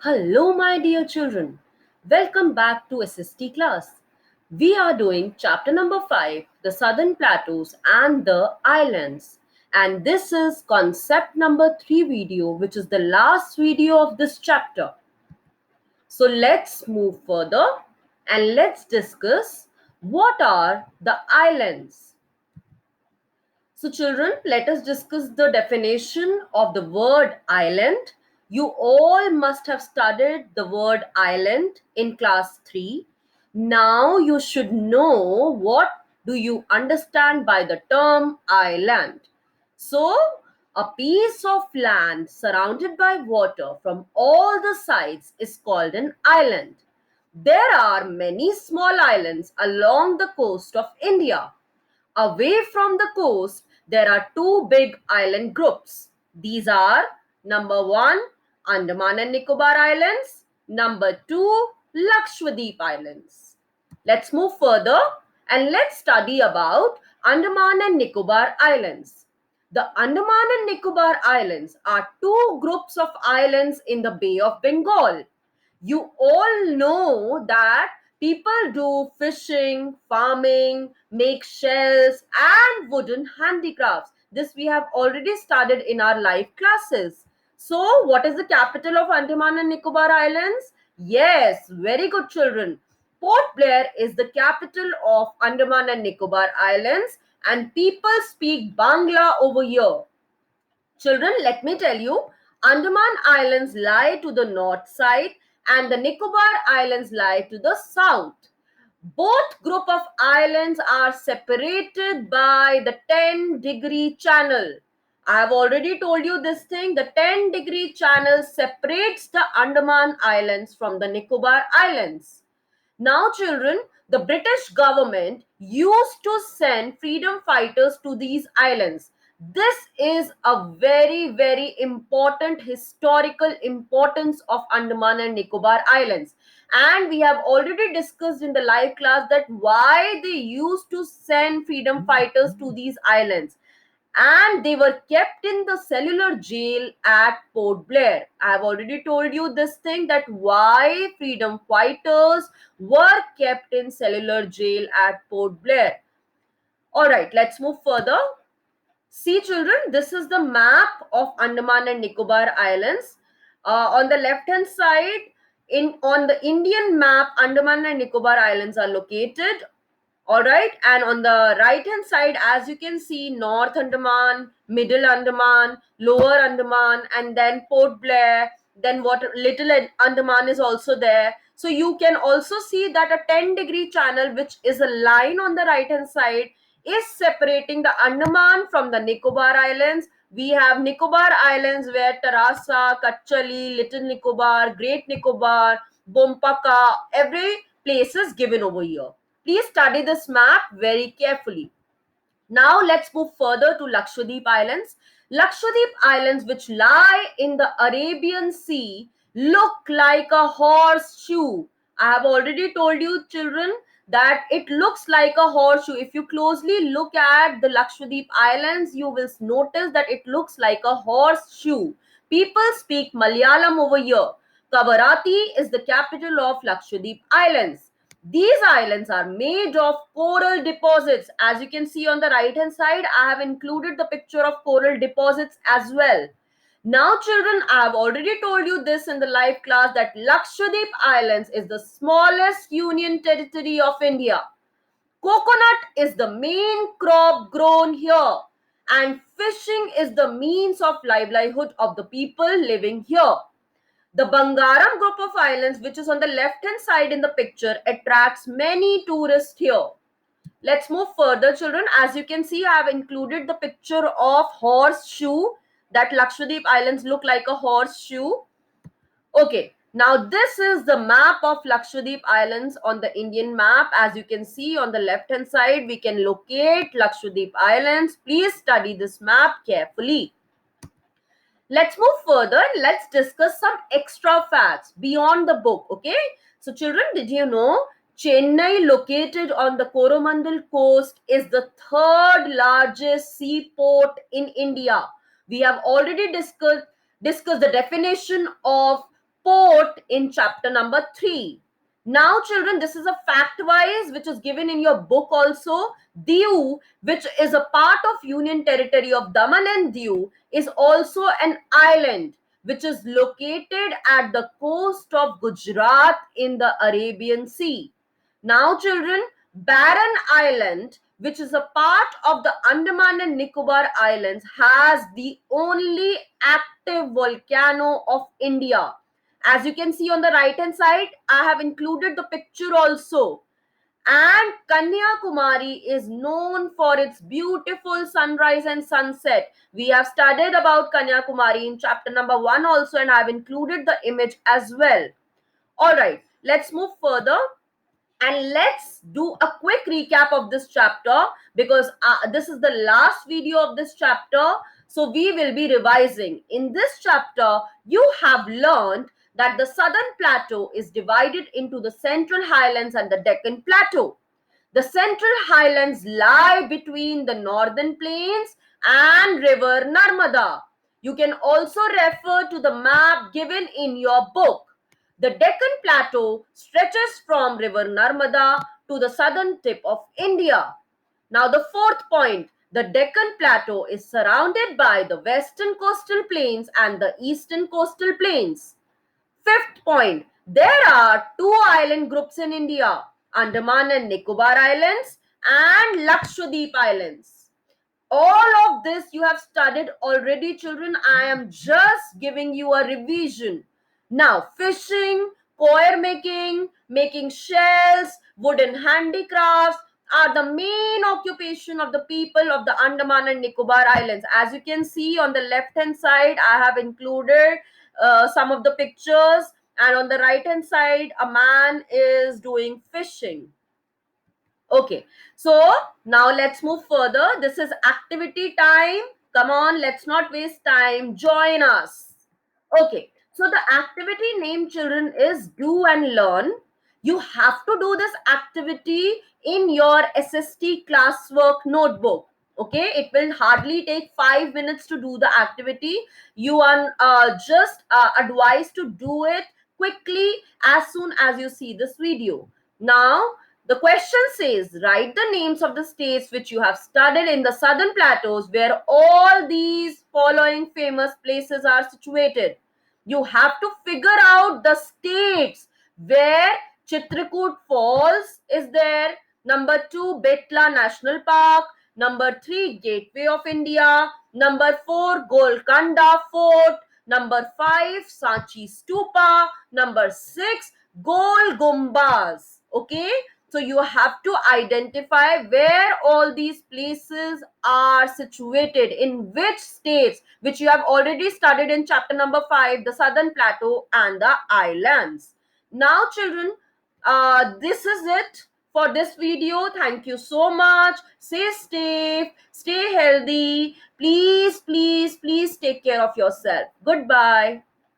Hello, my dear children. Welcome back to SST class. We are doing chapter number 5, the Southern Plateaus and the Islands. And this is concept number 3 video, which is the last video of this chapter. So let's move further and let's discuss what are the islands. So, children, let us discuss the definition of the word island. You all must have studied the word island in class 3. Now you should know what do you understand by the term island. So, a piece of land surrounded by water from all the sides is called an island. There are many small islands along the coast of India. Away from the coast, there are two big island groups. These are number one, Andaman and Nicobar Islands, number two, Lakshadweep Islands. Let's move further and let's study about Andaman and Nicobar Islands. The Andaman and Nicobar Islands are two groups of islands in the Bay of Bengal. You all know that people do fishing, farming, make shells, and wooden handicrafts. This we have already studied in our live classes. So, what is the capital of Andaman and Nicobar Islands? Yes, very good, children. Port Blair is the capital of Andaman and Nicobar Islands, and people speak Bangla over here. Children, let me tell you, Andaman Islands lie to the north side and the Nicobar Islands lie to the south. Both group of islands are separated by the 10-degree channel. I have already told you this thing. The 10-degree channel separates the Andaman Islands from the Nicobar Islands. Now, children, the British government used to send freedom fighters to these islands. This is a very, very important historical importance of Andaman and Nicobar Islands. And we have already discussed in the live class that why they used to send freedom fighters to these islands, and they were kept in the cellular jail at Port Blair. I have already told you this thing, that why freedom fighters were kept in cellular jail at Port Blair. All right, let's move further. See, children, this is the map of Andaman and Nicobar Islands. On the left hand side, on the Indian map, Andaman and Nicobar Islands are located. All right, and on the right hand side, as you can see, North Andaman, Middle Andaman, Lower Andaman, and then Port Blair, then what Little Andaman is also there. So you can also see that a 10-degree channel, which is a line on the right hand side, is separating the Andaman from the Nicobar Islands. We have Nicobar Islands where Tarasa, Kachali, Little Nicobar, Great Nicobar, Bompaka, every place is given over here. Please study this map very carefully. Now let's move further to Lakshadweep Islands. Lakshadweep Islands, which lie in the Arabian Sea, look like a horseshoe. I have already told you, children, that it looks like a horseshoe. If you closely look at the Lakshadweep Islands, you will notice that it looks like a horseshoe. People speak Malayalam over here. Kavarati is the capital of Lakshadweep Islands. These islands are made of coral deposits. As you can see on the right hand side, I have included the picture of coral deposits as well. Now, children, I have already told you this in the live class, that Lakshadweep Islands is the smallest union territory of India. Coconut is the main crop grown here, and fishing is the means of livelihood of the people living here. The Bangaram group of islands, which is on the left hand side in the picture, attracts many tourists here. Let's move further, children. As you can see, I have included the picture of horseshoe, that Lakshadweep Islands look like a horseshoe. Okay, now this is the map of Lakshadweep Islands on the Indian map. As you can see on the left hand side, we can locate Lakshadweep Islands. Please study this map carefully. Let's move further. Let's discuss some extra facts beyond the book. Okay. So, children, did you know Chennai, located on the Coromandel coast, is the third largest seaport in India? We have already discussed the definition of port in chapter number 3. Now, children, this is a fact wise which is given in your book also. Diu, which is a part of Union Territory of Daman and Diu, is also an island which is located at the coast of Gujarat in the Arabian Sea. Now, children, Barren Island, which is a part of the Andaman and Nicobar Islands, has the only active volcano of India. As you can see on the right hand side, I have included the picture also. And Kanyakumari is known for its beautiful sunrise and sunset. We have studied about Kanyakumari in chapter number 1 also, and I have included the image as well. All right, let's move further. And let's do a quick recap of this chapter, because this is the last video of this chapter. So we will be revising. In this chapter, you have learned that the Southern Plateau is divided into the Central Highlands and the Deccan Plateau. The Central Highlands lie between the Northern Plains and River Narmada. You can also refer to the map given in your book. The Deccan Plateau stretches from River Narmada to the southern tip of India. Now, the fourth point, the Deccan Plateau is surrounded by the western coastal plains and the eastern coastal plains. Fifth point, there are two island groups in India, Andaman and Nicobar Islands and Lakshadweep Islands. All of this you have studied already, children. I am just giving you a revision. Now, fishing, coir making, making shells, wooden handicrafts are the main occupation of the people of the Andaman and Nicobar Islands. As you can see on the left hand side, I have included some of the pictures, and on the right hand side, a man is doing fishing. Okay, so now let's move further. This is activity time. Come on, let's not waste time. Join us. Okay, so the activity name, children, is do and learn. You have to do this activity in your SST classwork notebook. Okay, it will hardly take 5 minutes to do the activity. You are just advised to do it quickly as soon as you see this video. Now, the question says, write the names of the states which you have studied in the Southern Plateaus where all these following famous places are situated. You have to figure out the states where Chitrakoot Falls is there. Number 2, Betla National Park. Number 3, Gateway of India. Number 4, Golconda Fort. Number 5, Sanchi Stupa. Number 6, Gol Gumbaz. Okay, so you have to identify where all these places are situated, in which states, which you have already studied in chapter number 5, the Southern Plateau and the islands. Now, children, this is it for this video. Thank you so much. Stay safe, stay healthy. Please, please, please take care of yourself. Goodbye.